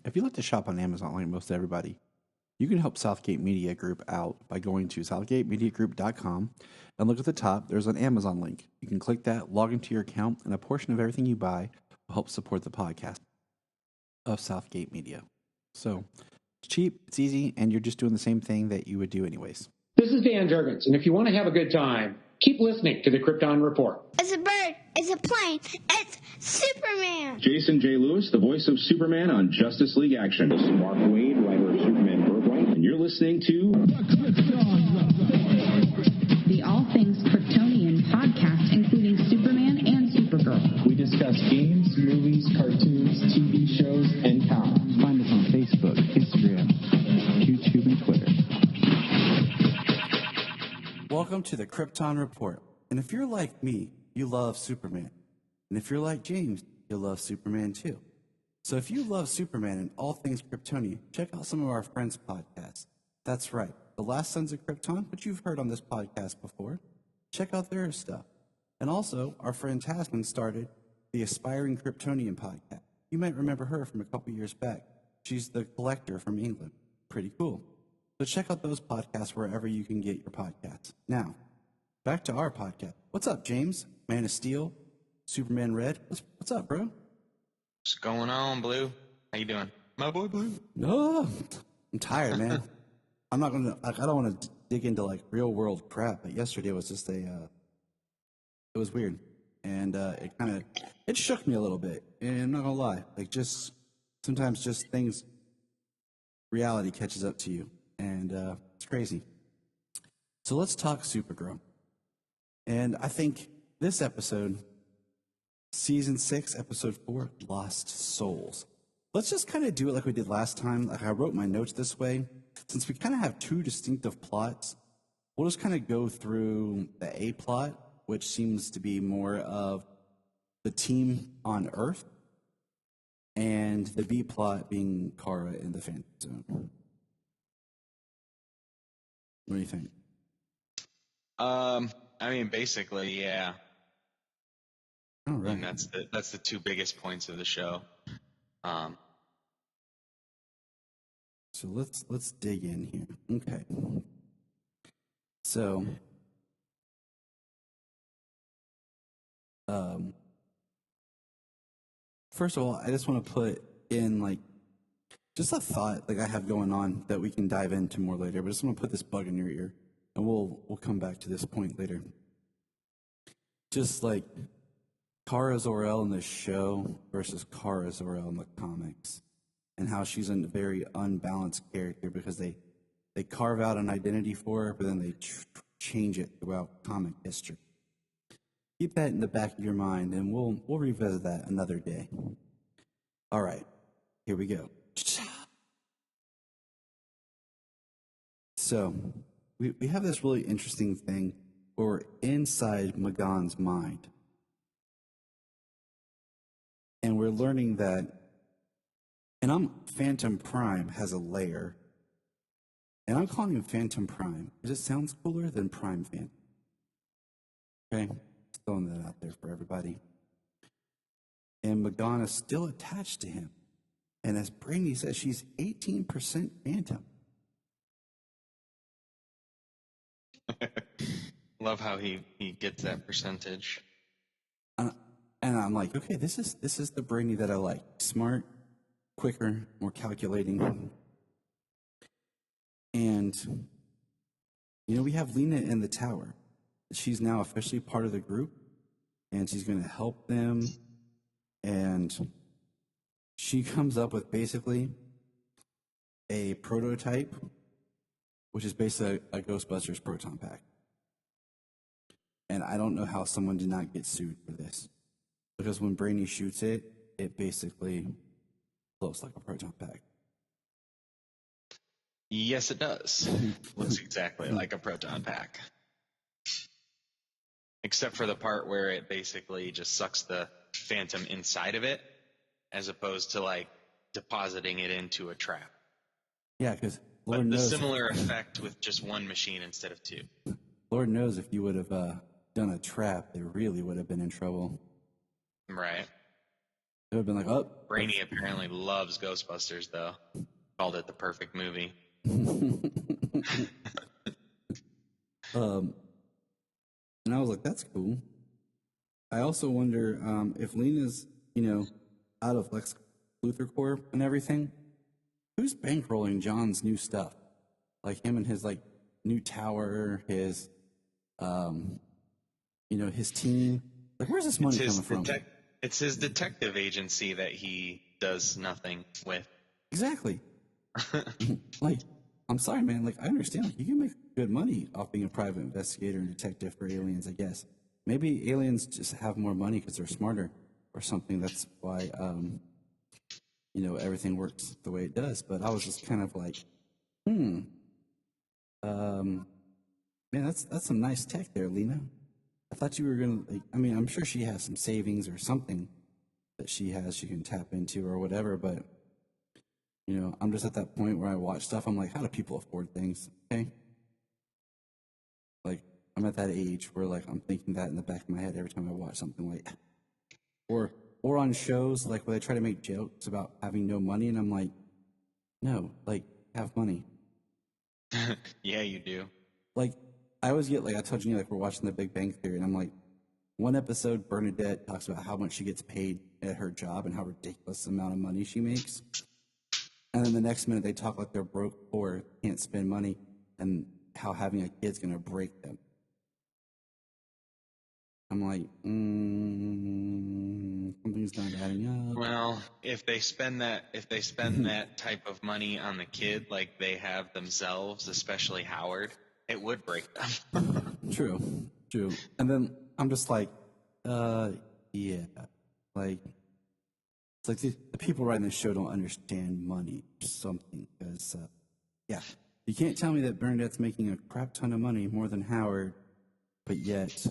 If you like to shop on Amazon like most everybody, you can help Southgate Media Group out by going to southgatemediagroup.com and look at the top. There's an Amazon link. You can click that, log into your account, and a portion of everything you buy will help support the podcast of Southgate Media. So it's cheap, it's easy, and you're just doing the same thing that you would do anyways. This is Dan Jurgens, and if you want to have a good time, keep listening to the Krypton Report. It's a bird. It's a plane. It's Superman. Jason J. Lewis, the voice of Superman on Justice League Action. This is Mark Wade, writer of Superman Birthright, and you're listening to the All Things Kryptonian podcast, including Superman and Supergirl. We discuss games, movies, cartoons, TV shows, and comics. Find us on Facebook, Instagram, YouTube, and Twitter. Welcome to the Krypton Report. And if you're like me, you love Superman. And if you're like James, you'll love Superman too. So if you love Superman and all things Kryptonian, check out some of our friends' podcasts. That's right, The Last Sons of Krypton, which you've heard on this podcast before. Check out their stuff. And also, our friend Tasman started the Aspiring Kryptonian podcast. You might remember her from a couple years back. She's the collector from England. Pretty cool. So check out those podcasts wherever you can get your podcasts. Now, back to our podcast. What's up, James? Man of Steel, Superman Red. What's up, bro? What's going on, Blue? How you doing? My boy, Blue. No, I'm tired, man. I'm not gonna. I don't want to dig into like real world crap. But yesterday was just it was weird, and it shook me a little bit. And I'm not gonna lie, like just sometimes just things, reality catches up to you, and it's crazy. So let's talk Supergirl. And I think this episode, Season 6, Episode 4, Lost Souls. Let's just kind of do it like we did last time. Like I wrote my notes this way. Since we kind of have two distinctive plots, we'll just kind of go through the A plot, which seems to be more of the team on Earth, and the B plot being Kara in the Phantom Zone. What do you think? I mean, basically, yeah. All right. I mean, that's the two biggest points of the show. So let's dig in here. Okay. So first of all, I just want to put in like just a thought like I have going on that we can dive into more later, but I just want to put this bug in your ear, and we'll come back to this point later. Just like Kara Zor-El in the show versus Kara Zor-El in the comics, and how she's a very unbalanced character because they carve out an identity for her, but then they change it throughout comic history. Keep that in the back of your mind, and we'll revisit that another day. All right, here we go. So we have this really interesting thing where we're inside Magan's mind. And we're learning that, and Phantom Prime has a layer, and I'm calling him Phantom Prime because it sounds cooler than Prime Phantom. Okay? Just throwing that out there for everybody. And Magan is still attached to him. And as Brainy says, she's 18% Phantom. Love how he gets that percentage. And I'm like, okay, this is the Brainy that I like. Smart, quicker, more calculating. And, we have Lena in the tower. She's now officially part of the group, and she's going to help them. And she comes up with basically a prototype, which is basically a Ghostbusters proton pack. And I don't know how someone did not get sued for this. Because when Brainy shoots it, it basically looks like a proton pack. Yes, it does. Looks exactly like a proton pack. Except for the part where it basically just sucks the Phantom inside of it, as opposed to like depositing it into a trap. Yeah, because But the similar effect with just one machine instead of two. Lord knows if you would have done a trap, they really would have been in trouble. Right. would have been like, oh. Brainy apparently loves Ghostbusters, though. Called it the perfect movie. And I was like, that's cool. I also wonder if Lena's, out of Lex Luthor Corp and everything, who's bankrolling John's new stuff? Like him and his like new tower, his, his team. Like, where's this money coming from? It's his detective agency that he does nothing with. Exactly. Like, I'm sorry, man. Like, I understand. Like, you can make good money off being a private investigator and detective for aliens, I guess. Maybe aliens just have more money because they're smarter or something. That's why, everything works the way it does. But I was just kind of like, man, that's some nice tech there, Lena. I thought you were going to, I'm sure she has some savings or something that she can tap into or whatever, but, I'm just at that point where I watch stuff. I'm like, how do people afford things? Okay. Like, I'm at that age where, like, I'm thinking that in the back of my head every time I watch something like, or on shows, like, where they try to make jokes about having no money, and I'm like, no, like, have money. Yeah, you do. Like, I always get, like, I told you, like, we're watching The Big Bang Theory, and I'm like, one episode, Bernadette talks about how much she gets paid at her job and how ridiculous amount of money she makes. And then the next minute, they talk like they're broke, poor, can't spend money, and how having a kid's going to break them. I'm like, something's not adding up. Well, if they spend that type of money on the kid like they have themselves, especially Howard, it would break them. True. And then I'm just like, yeah, like, it's like the people writing this show don't understand money or something. Because, you can't tell me that Bernadette's making a crap ton of money, more than Howard, but yet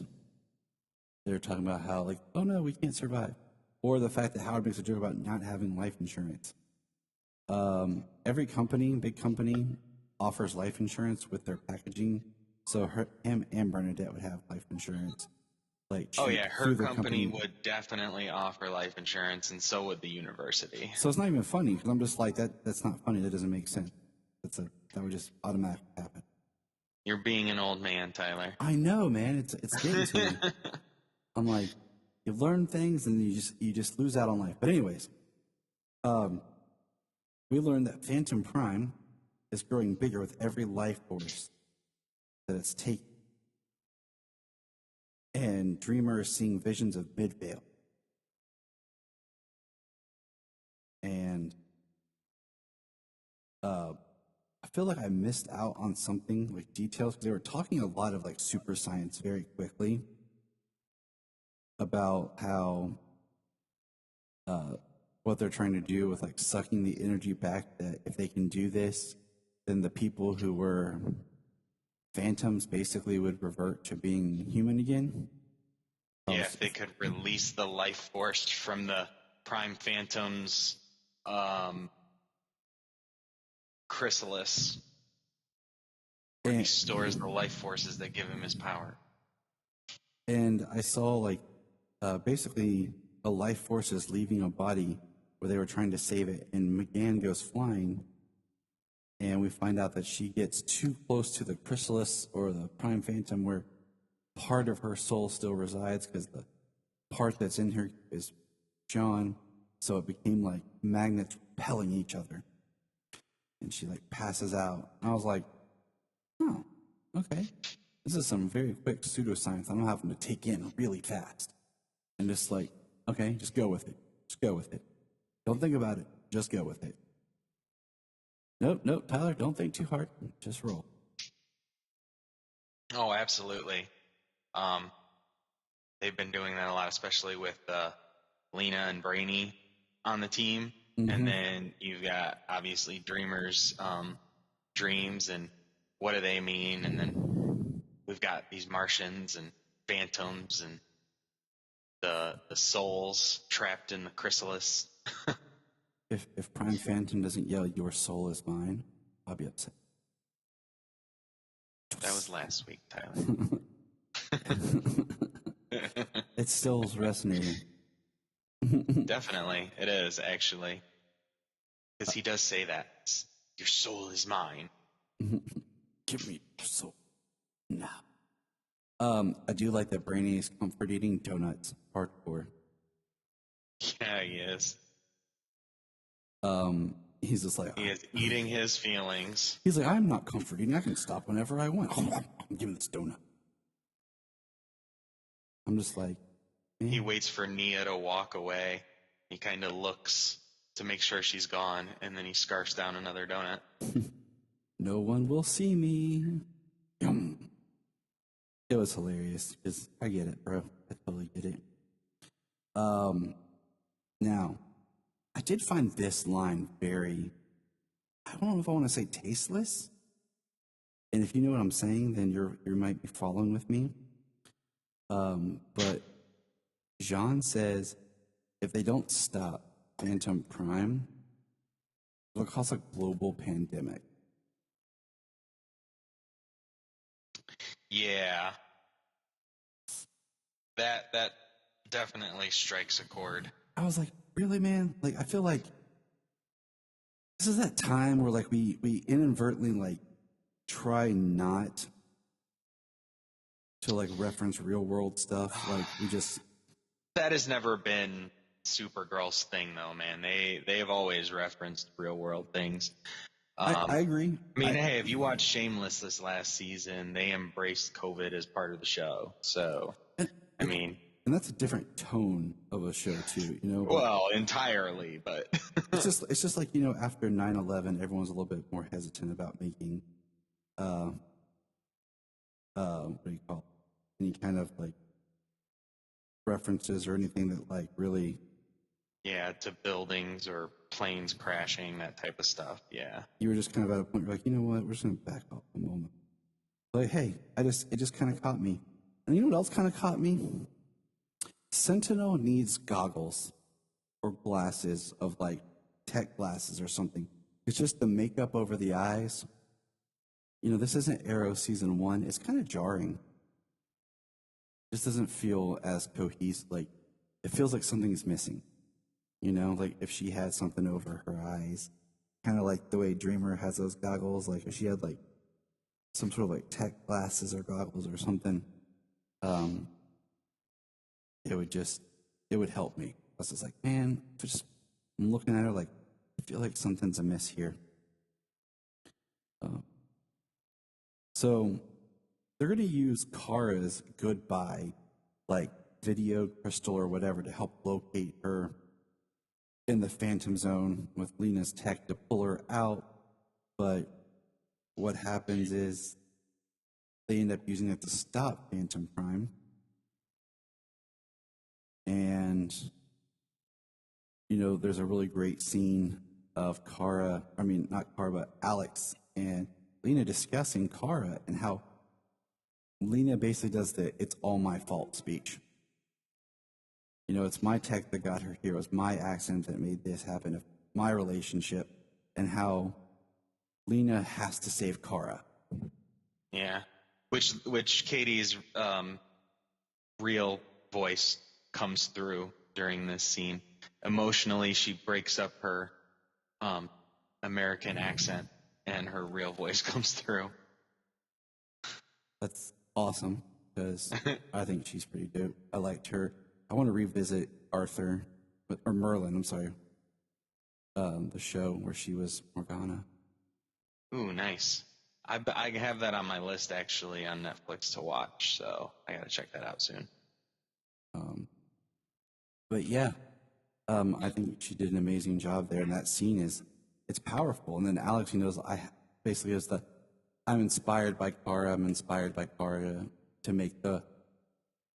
they're talking about how, like, oh no, we can't survive. Or the fact that Howard makes a joke about not having life insurance. Every big company, offers life insurance with their packaging. So him and Bernadette would have life insurance. Like, oh yeah, her company would definitely offer life insurance, and so would the university. So it's not even funny, because I'm just like, that's not funny. That doesn't make sense. That would just automatically happen. You're being an old man, Tyler. I know, man. It's getting to me. I'm like, you learn things and you just lose out on life. But anyways, we learned that Phantom Prime is growing bigger with every life force that it's taking. And Dreamer is seeing visions of Midvale. And I feel like I missed out on something, like details, because they were talking a lot of like super science very quickly about how what they're trying to do with like sucking the energy back, that if they can do this, then the people who were phantoms basically would revert to being human again. Yeah, if they could release the life force from the Prime Phantom's chrysalis, where he stores the life forces that give him his power. And I saw like basically a life force is leaving a body where they were trying to save it, and McGann goes flying, and we find out that she gets too close to the chrysalis or the Prime Phantom, where part of her soul still resides, because the part that's in her is John, so it became like magnets repelling each other, and she like passes out. And I was like, oh, okay, this is some very quick pseudoscience I'm having to take in really fast, and just like, okay, just go with it, don't think about it, just go with it. Nope, Tyler, don't think too hard, just roll. Oh, absolutely. They've been doing that a lot, especially with Lena and Brainy on the team. Mm-hmm. And then you've got, obviously, Dreamer's dreams and what do they mean. And then we've got these Martians and phantoms and the souls trapped in the chrysalis. If Prime Phantom doesn't yell, "Your soul is mine," I'll be upset. That was last week, Tyler. It still is resonating. Definitely, it is actually, because he does say that your soul is mine. Give me your soul now. I do like that Brainy is comfort eating donuts hardcore. Yeah, he is. He's just like He is eating his feelings. he's like, I'm not comfort eating. I can stop whenever I want. I'm giving this donut. I'm just like, man. He waits for Nia to walk away. He kind of looks to make sure she's gone, and then he scarfs down another donut. No one will see me. Yum. It was hilarious because I get it, bro. I totally get it. Now, I did find this line very, I don't know if I want to say tasteless. And if you know what I'm saying, then you might be following with me. But Jean says, if they don't stop Phantom Prime, it'll cause a global pandemic. Yeah. That definitely strikes a chord. I was like, really, man? Like, I feel like this is that time where like we inadvertently like try not to like reference real world stuff. Like we just That has never been Supergirl's thing, though, man. They've always referenced real world things. I agree. I mean, hey, if you watched Shameless this last season, they embraced COVID as part of the show. So, I mean, and that's a different tone of a show too, you know. Well, entirely, but it's just like, you know, after 9/11, everyone's a little bit more hesitant about making what do you call it? Any kind of like references or anything that like really yeah, to buildings or planes crashing, that type of stuff. Yeah. you were just kind of at a point where like, you know what, we're just gonna back off a moment. Like, hey, it just kind of caught me. And you know what else kind of caught me? Sentinel needs goggles or glasses of like tech glasses or something. It's just the makeup over the eyes. You know, this isn't Arrow season 1. It's kind of jarring. This doesn't feel as cohesive. Like, it feels like something's missing. You know, like if she had something over her eyes, kind of like the way Dreamer has those goggles. Like if she had like some sort of like tech glasses or goggles or something, it would help me. I was just like, man, I'm looking at her like, I feel like something's amiss here. So they're going to use Kara's goodbye, like video crystal or whatever, to help locate her in the Phantom Zone with Lena's tech to pull her out. But what happens is they end up using it to stop Phantom Prime. And, you know, there's a really great scene of not Kara, but Alex and Lena discussing Kara and how Lena basically does the "it's all my fault" speech. You know, it's my tech that got her here. It was my accident that made this happen. My relationship, and how Lena has to save Kara. Yeah. Which Katie's real voice comes through during this scene. Emotionally, she breaks up her American accent, and her real voice comes through. That's awesome, because I think she's pretty dope. I liked her. I want to revisit Merlin, I'm sorry. The show where she was Morgana. Ooh, nice. I have that on my list actually on Netflix to watch, so I gotta check that out soon. But yeah, I think she did an amazing job there, and that scene it's powerful. And then Alex, he knows, I'm inspired by Kara. I'm inspired by Kara to make the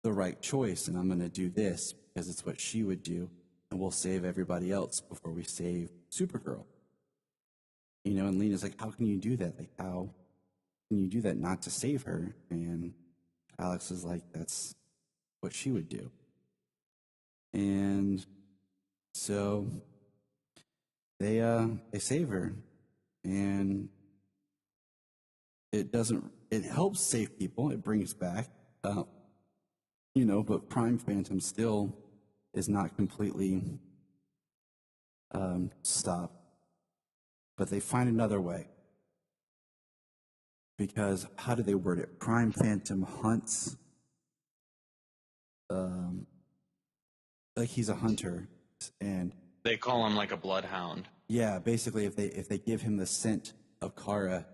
right choice, and I'm going to do this because it's what she would do, and we'll save everybody else before we save Supergirl. You know, and Lena's like, how can you do that? Like, how can you do that not to save her? And Alex is like, that's what she would do. And so they save her, and it helps save people. It brings back, you know, but Prime Phantom still is not completely stopped, but they find another way. Because how do they word it? Prime Phantom hunts, like he's a hunter, and They call him like a bloodhound. yeah, basically, if they give him the scent of Kara,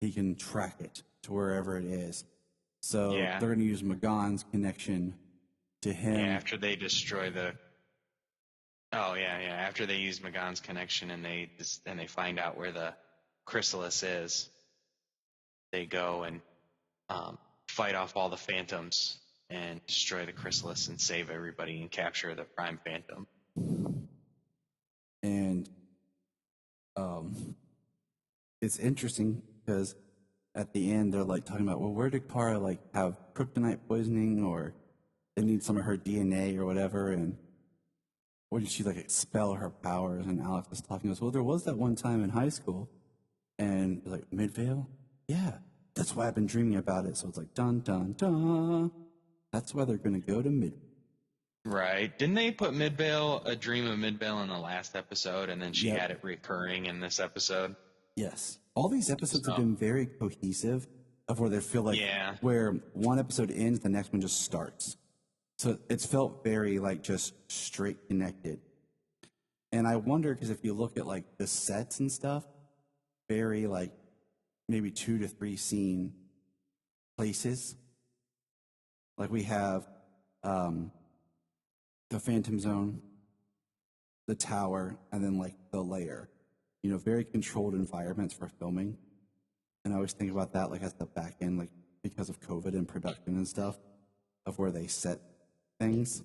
he can track it to wherever it is. So Yeah. they're going to use Magan's connection to him. Yeah, after they destroy the. Oh yeah, yeah. After they use Magan's connection and they find out where the chrysalis is, they go and fight off all the phantoms and destroy the chrysalis and save everybody and capture the Prime Phantom. And it's interesting because at the end they're like talking about, well, where did Kara like have kryptonite poisoning, or they need some of her DNA or whatever, and or did she like expel her powers? And Alex was talking to us, well, there was that one time in high school, and like Midvale, yeah, that's why I've been dreaming about it. So it's like dun dun dun. That's why they're gonna go to Midvale. Right. Didn't they put a dream of Midvale in the last episode, and then she Yep. had it recurring in this episode? Yes. All these episodes have been very cohesive, of where they feel like where one episode ends, the next one just starts. So it's felt very like just straight connected. And I wonder, because if you look at like the sets and stuff, very like maybe 2 to 3 scene places. Like we have the Phantom Zone, the tower, and then like the lair. You know, very controlled environments for filming. And I always think about that like at the back end, like because of COVID and production and stuff, of where they set things.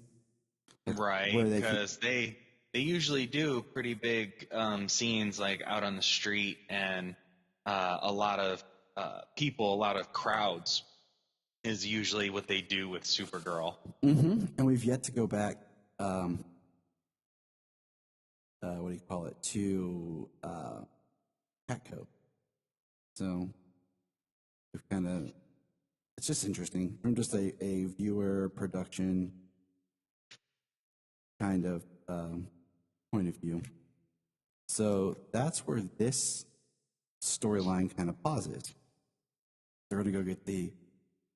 Right, because they usually do pretty big scenes like out on the street, and a lot of people, a lot of crowds is usually what they do with Supergirl. Mm-hmm. And we've yet to go back, what do you call it, to Catco. So we've kind of, it's just interesting from just a viewer production kind of point of view. So that's where this storyline kind of pauses. They're going to go get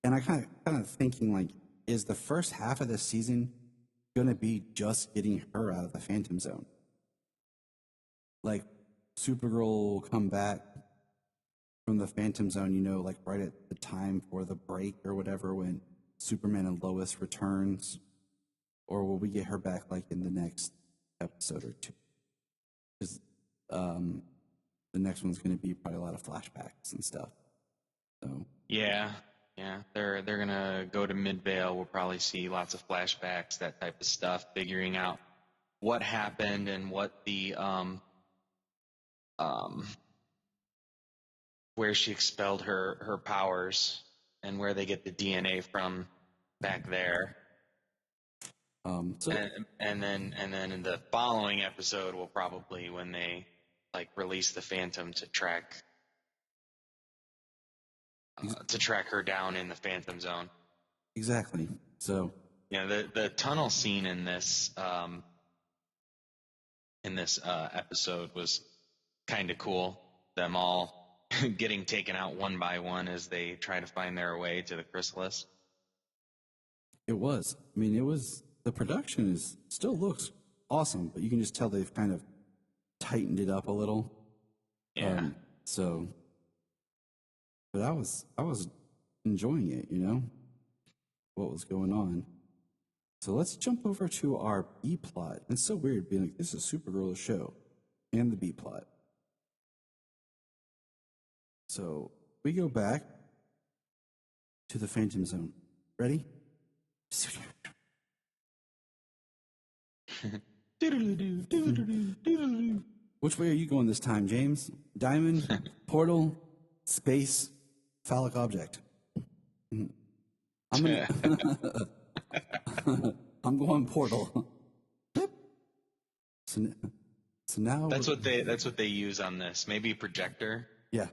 and I kind of thinking like, is the first half of the season going to be just getting her out of the Phantom Zone? Like Supergirl will come back from the Phantom Zone, you know, like right at the time for the break or whatever, when Superman and Lois returns, or will we get her back like in the next episode or two? Because the next one's going to be probably a lot of flashbacks and stuff. So yeah, they're gonna go to Midvale. We'll probably see lots of flashbacks, that type of stuff, figuring out what happened and what the where she expelled her powers and where they get the DNA from back there. So And then in the following episode will probably when they like release the Phantom to track her down in the Phantom Zone. exactly. So yeah, the tunnel scene in this episode was kind of cool. Them all getting taken out one by one as they try to find their way to the chrysalis. it was. I mean, the production still looks awesome, but you can just tell they've kind of tightened it up a little. Yeah. But I was enjoying it, you know, what was going on. So let's jump over to our B plot. It's so weird being like, this is Supergirl's show and the B plot. So we go back to the Phantom Zone. Ready? Which way are you going this time, James? Diamond, portal, space, phallic object. I'm going portal. So now That's what they use on this. Maybe a projector. Yeah.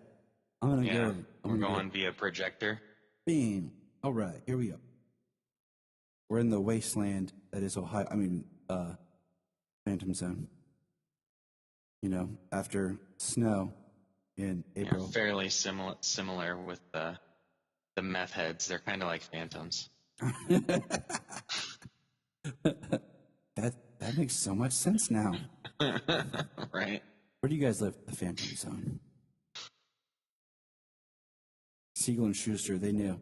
I'm We're going via projector. Bam. All right, here we go. we're in the wasteland that is Ohio. I mean, Phantom Zone. You know, after snow in April. Yeah, fairly similar with the meth heads. They're kind of like phantoms. That makes so much sense now. Right? Where do you guys live? The Phantom Zone. Siegel and Schuster, they knew.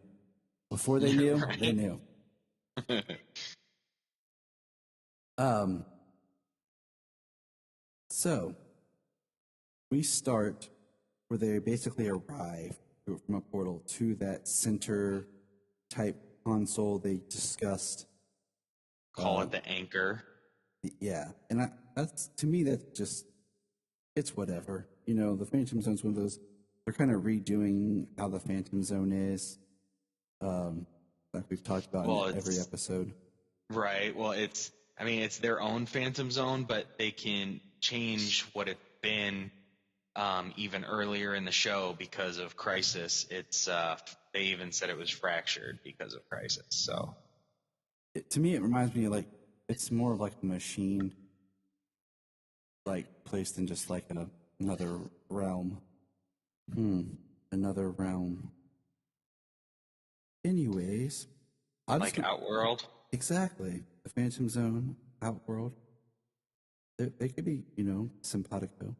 Before they knew, Right. they knew. So we start where they basically arrive from a portal to that center type console they discussed. Call it the anchor. Yeah, and that's, to me, that's just, it's whatever. You know, the Phantom Zone's one of those, they're kind of redoing how the Phantom Zone is, like we've talked about in every episode. Right. Well, it's their own Phantom Zone, but they can change what it's been even earlier in the show because of Crisis. It's they even said it was fractured because of Crisis. So To me, it reminds me of, like, it's more of like a machine, like placed in just like another realm. Another realm. Anyways, like Outworld. Exactly. The Phantom Zone, Outworld. They could be, you know, simpatico.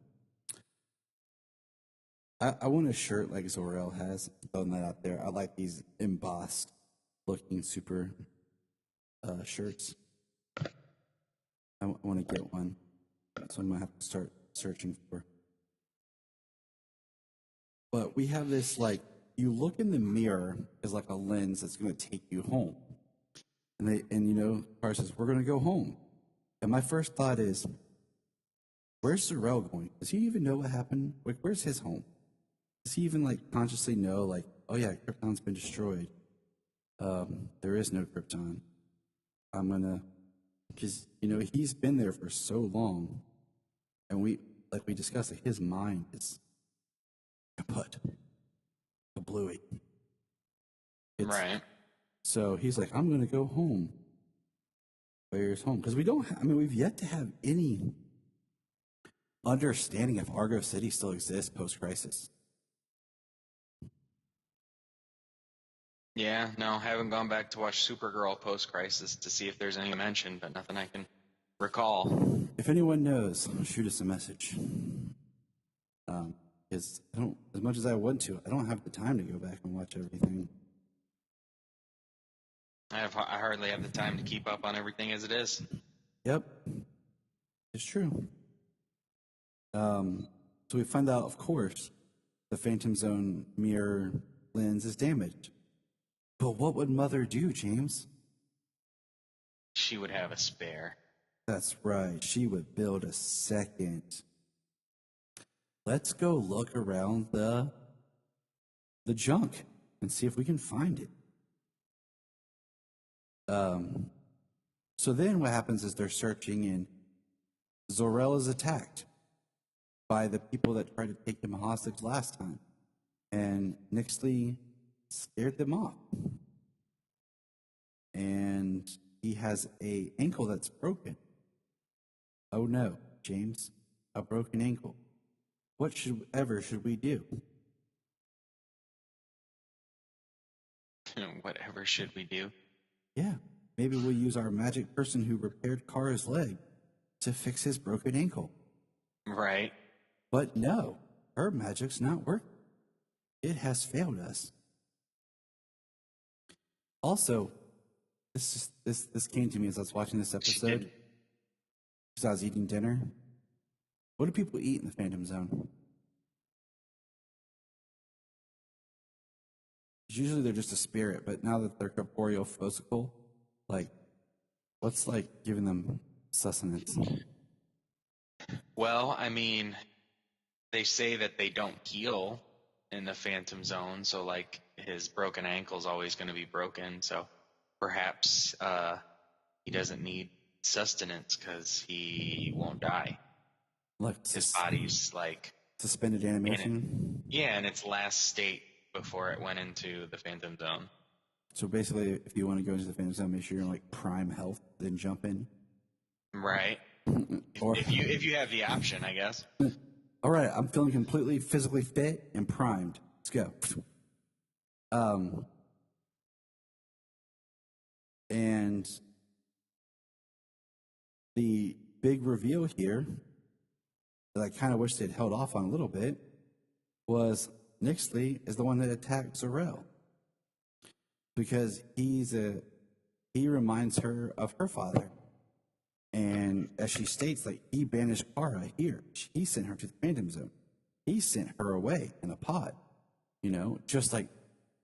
I want a shirt like Zor-El has. Throwing that out there. I like these embossed looking super shirts. I want to get one. So I'm going to have to start searching for. But we have this, like, you look in the mirror as like a lens that's going to take you home. And you know, Car says, we're going to go home. And my first thought is, where's Zor-El going? Does he even know what happened? Like, where's his home? Does he even, like, consciously know, like, oh yeah, Krypton's been destroyed. There is no Krypton. Because, you know, he's been there for so long. And we discussed, like, his mind is kaput. Kablooey. Right. So he's like, I'm going to go home. Where's home? Because we've yet to have any understanding if Argo City still exists post-crisis. Yeah, no, haven't gone back to watch Supergirl post-Crisis to see if there's any mention, but nothing I can recall. If anyone knows, shoot us a message. Because as much as I want to, I don't have the time to go back and watch everything. I hardly have the time to keep up on everything as it is. Yep, it's true. So we find out, of course, the Phantom Zone mirror lens is damaged. But what would Mother do, James? She would have a spare. That's right. She would build a second. Let's go look around the junk and see if we can find it. So then what happens is they're searching, and Zor-El is attacked by the people that tried to take him hostage last time. And Nixley scared them off. And he has an ankle that's broken. Oh no, James, a broken ankle. What should we do? Whatever should we do? Yeah, maybe we'll use our magic person who repaired Kara's leg to fix his broken ankle. Right. But no, her magic's not working. It has failed us. Also, this came to me as I was watching this episode. Because I was eating dinner. What do people eat in the Phantom Zone? Usually they're just a spirit, but now that they're corporeal physical, like, what's like giving them sustenance? Well, I mean, they say that they don't heal in the Phantom Zone, so like his broken ankle's always going to be broken, so perhaps he doesn't need sustenance because he won't die. Like his body's like suspended animation? In its last state before it went into the Phantom Zone. So basically, if you want to go into the Phantom Zone, make sure you're in like prime health, then jump in. Right. Or If you have the option, I guess. all right, I'm feeling completely physically fit and primed. Let's go. And the big reveal here that I kind of wish they'd held off on a little bit was Nixley is the one that attacked Zor-El because he reminds her of her father. And as she states, like, he banished Kara here. He sent her to the Phantom Zone. He sent her away in a pod, just like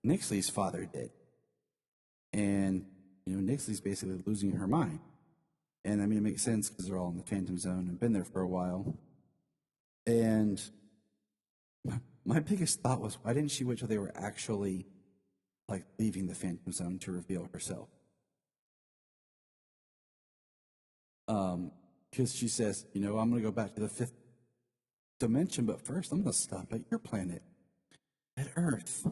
Nixley's father did. And, Nixley's basically losing her mind. And, I mean, it makes sense because they're all in the Phantom Zone and been there for a while. And my biggest thought was, why didn't she wait till they were actually, like, leaving the Phantom Zone to reveal herself? Because she says, I'm going to go back to the 5th dimension, but first I'm going to stop at your planet, at Earth.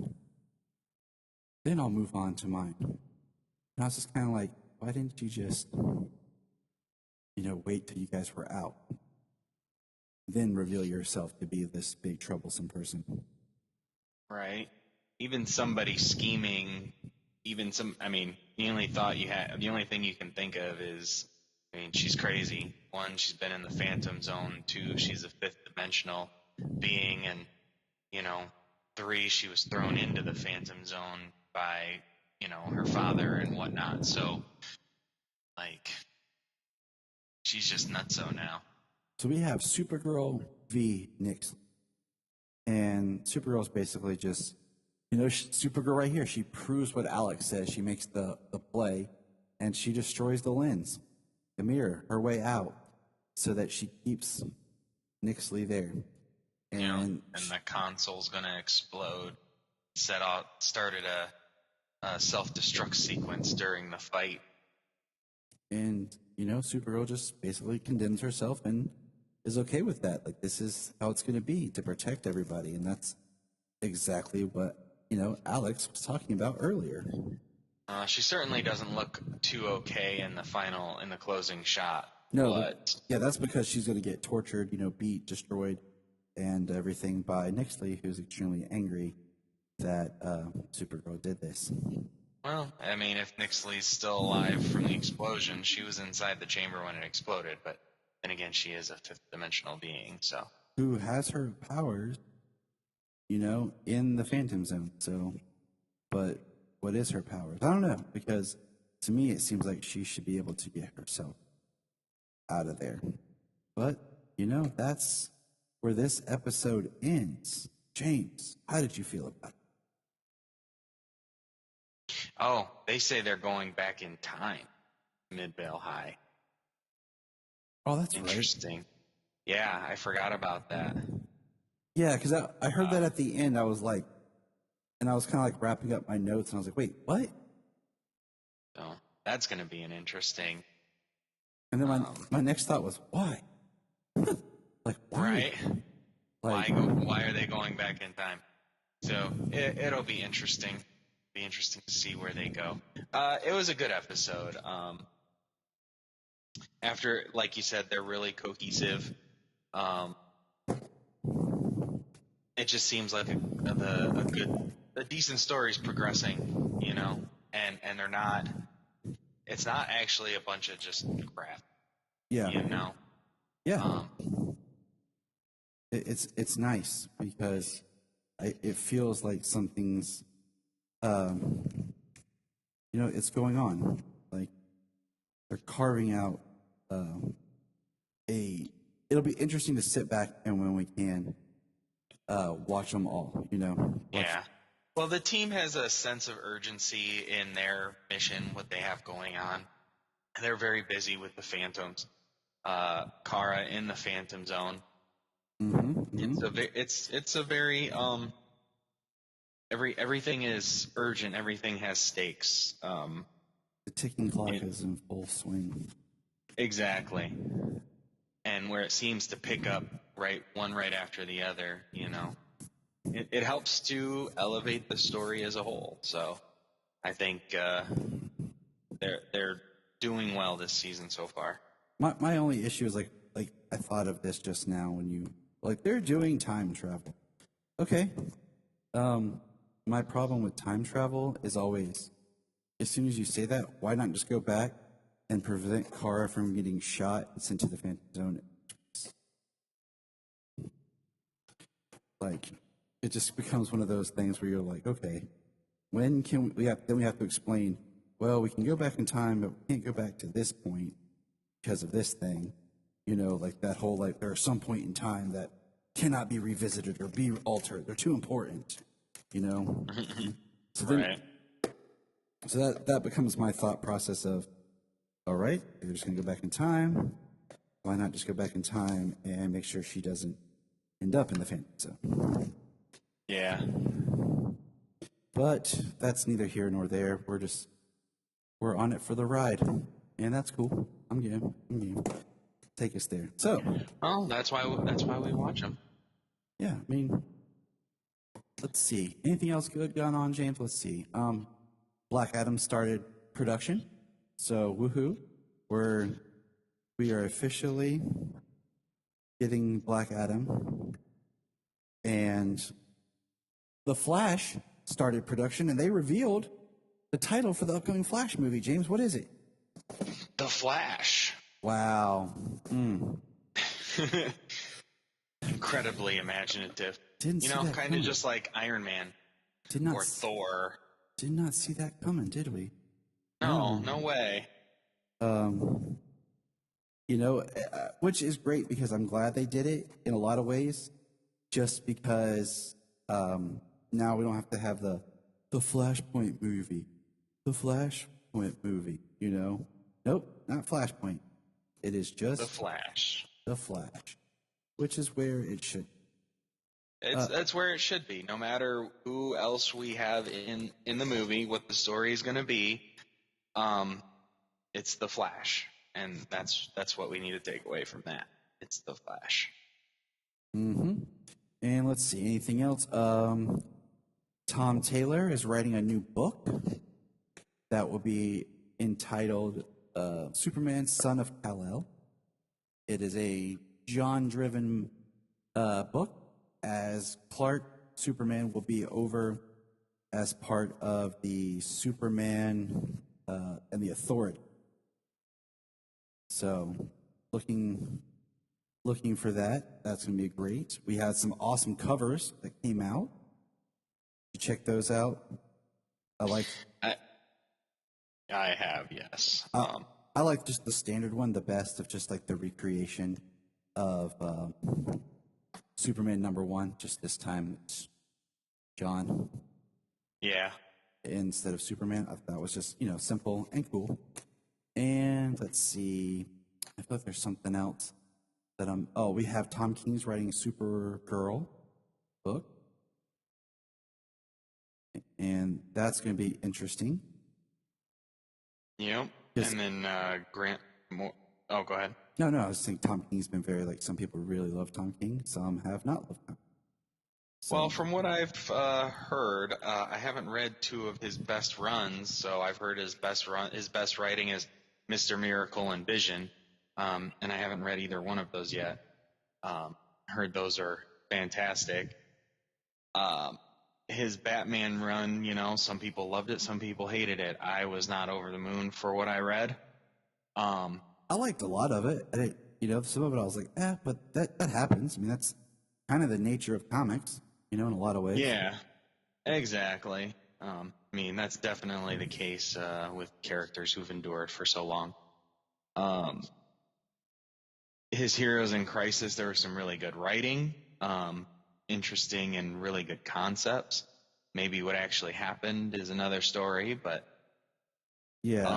Then I'll move on to mine. And I was just kind of like, why didn't you just, wait till you guys were out? Then reveal yourself to be this big troublesome person. Right. Even somebody scheming, the only thing you can think of is, she's crazy. 1, she's been in the Phantom Zone. 2, she's a 5th dimensional being. And, 3, she was thrown into the Phantom Zone by, her father and whatnot. So, she's just nutso now. So we have Supergirl v. Nixley. And Supergirl's basically just, Supergirl right here. She proves what Alex says. She makes the play, and she destroys the lens. The mirror, her way out, so that she keeps Nixley there. And the console's gonna explode. Started a self-destruct sequence during the fight. And, Supergirl just basically condemns herself and is okay with that. Like, this is how it's going to be to protect everybody. And that's exactly what, Alex was talking about earlier. She certainly doesn't look too okay in the closing shot. No, but yeah, that's because she's going to get tortured, beat, destroyed, and everything by Nixley, who's extremely angry that Supergirl did this. Well, if Nixley's still alive from the explosion, she was inside the chamber when it exploded, but then again, she is a 5th dimensional being, so. Who has her powers, in the Phantom Zone, so, but what is her powers? I don't know, because to me it seems like she should be able to get herself out of there. But, that's where this episode ends. James, how did you feel about it? Oh, they say they're going back in time, Mid-Vale High. Oh, that's interesting. Right. Yeah, I forgot about that. Yeah, because I heard that at the end. I was like, and I was kind of like wrapping up my notes, and I was like, wait, what? So that's going to be an interesting. And then my next thought was, why? Like, why? Right. Why are they going back in time? So it'll be interesting. Be interesting to see where they go. It was a good episode. After, like you said, they're really cohesive. It just seems like a decent story is progressing, and they're not. It's not actually a bunch of just crap. Yeah. Yeah. It's nice because it feels like something's. It's going on. Like, they're carving out it'll be interesting to sit back and when we can watch them all, Yeah. Well, the team has a sense of urgency in their mission, what they have going on. They're very busy with the Phantoms. Kara in the Phantom Zone. Mm-hmm. It's a very everything is urgent. Everything has stakes. The ticking clock is in full swing. Exactly. And where it seems to pick up one right after the other, it helps to elevate the story as a whole. So I think they're doing well this season so far. My only issue is like I thought of this just now when you like they're doing time travel. Okay. My problem with time travel is always, as soon as you say that, why not just go back and prevent Kara from getting shot and sent to the Phantom Zone? Like, it just becomes one of those things where you're like, okay, when can we have to explain, well, we can go back in time, but we can't go back to this point because of this thing. You know, like that whole, like, there are some point in time that cannot be revisited or be altered. They're too important, you know? So then, Right. so that becomes my thought process of, all right, you're just going to go back in time. Why not just go back in time and make sure she doesn't end up in the Phantom Zone? Yeah. But that's neither here nor there. We're on it for the ride, and that's cool. I'm game. Take us there. So, Well, that's why we watch them. yeah, I mean, let's see. Anything else good going on, James? Let's see. Black Adam started production, so woohoo! We are officially getting Black Adam, and The Flash started production, and they revealed the title for the upcoming Flash movie. James, what is it? The Flash. Wow. Incredibly imaginative. Didn't see that kind of coming. just like Iron Man or Thor. Did not see that coming, did we? No, no way. Which is great because I'm glad they did it in a lot of ways, just because now we don't have to have the Flashpoint movie. The Flashpoint movie, you know? Nope, not Flashpoint. It is just The Flash. The Flash, which is where it should. That's where it should be. No matter who else we have in the movie, what the story is going to be, it's the Flash, and that's what we need to take away from that. It's the Flash. Mm-hmm. And let's see, anything else? Tom Taylor is writing a new book that will be entitled Superman, Son of Kal-El. It is a John-driven book, as Clark Superman will be over as part of the Superman and the Authority. So, looking for that. That's going to be great. We had some awesome covers that came out. You check those out. I have, yes. I like just the standard one the best, of just like the recreation of Superman #1. Just this time it's John. Yeah. Instead of Superman. I thought that was just, simple and cool. And let's see. I thought there's something else that we have Tom King's writing Supergirl book. And that's going to be interesting. Yep. And then Grant Moore. Oh, go ahead. No, I was saying Tom King's been very, some people really love Tom King, some have not loved Tom. So, Well, from what I've heard, I haven't read two of his best runs, so I've heard his best writing is Mr. Miracle and Vision, and I haven't read either one of those yet. Heard those are fantastic. His Batman run, some people loved it, some people hated it. I was not over the moon for what I read. I liked a lot of it. Some of it I was like, but that happens. I mean, that's kind of the nature of comics, in a lot of ways. Yeah, exactly. That's definitely the case with characters who've endured for so long. His Heroes in Crisis, there was some really good writing, interesting and really good concepts. Maybe what actually happened is another story, but yeah.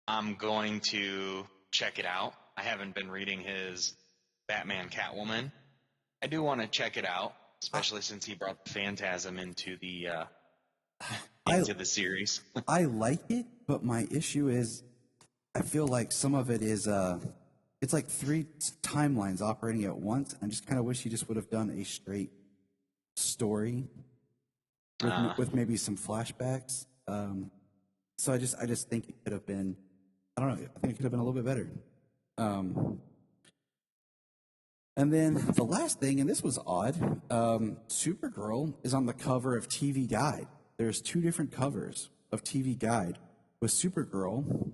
I'm going to check it out. I haven't been reading his Batman Catwoman. I do want to check it out, especially since he brought the Phantasm into the series. I like it, but my issue is I feel like some of it is it's like 3 timelines operating at once. I just kind of wish he just would have done a straight story with maybe some flashbacks. So I just think it could have been, I don't know, I think it could have been a little bit better. And then the last thing, and this was odd, Supergirl is on the cover of TV Guide. There's 2 different covers of TV Guide. With Supergirl,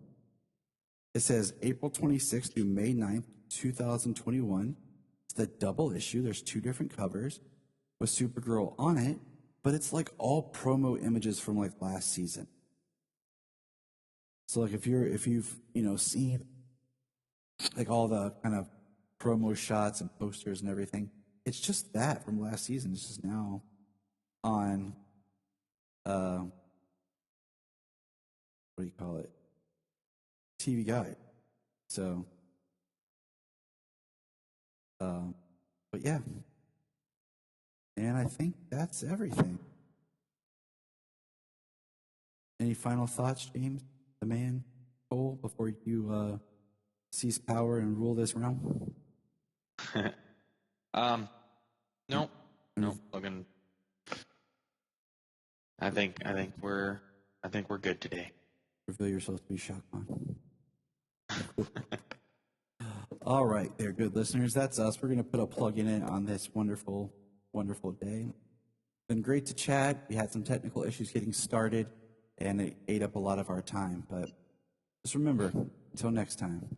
it says April 26th through May 9th, 2021. It's the double issue. There's 2 different covers with Supergirl on it, but it's like all promo images from like last season. So like if you've seen like all the kind of promo shots and posters and everything, it's just that from last season. It's just now on what do you call it? TV Guide. So but yeah. And I think that's everything. Any final thoughts, James, the man, Cole, before you seize power and rule this realm? Nope. Looking. I think we're good today. Reveal yourself to be Shotgun. All right, there, good listeners. That's us. We're going to put a plug in it on this wonderful, wonderful day. Been great to chat. We had some technical issues getting started, and it ate up a lot of our time. But just remember, until next time.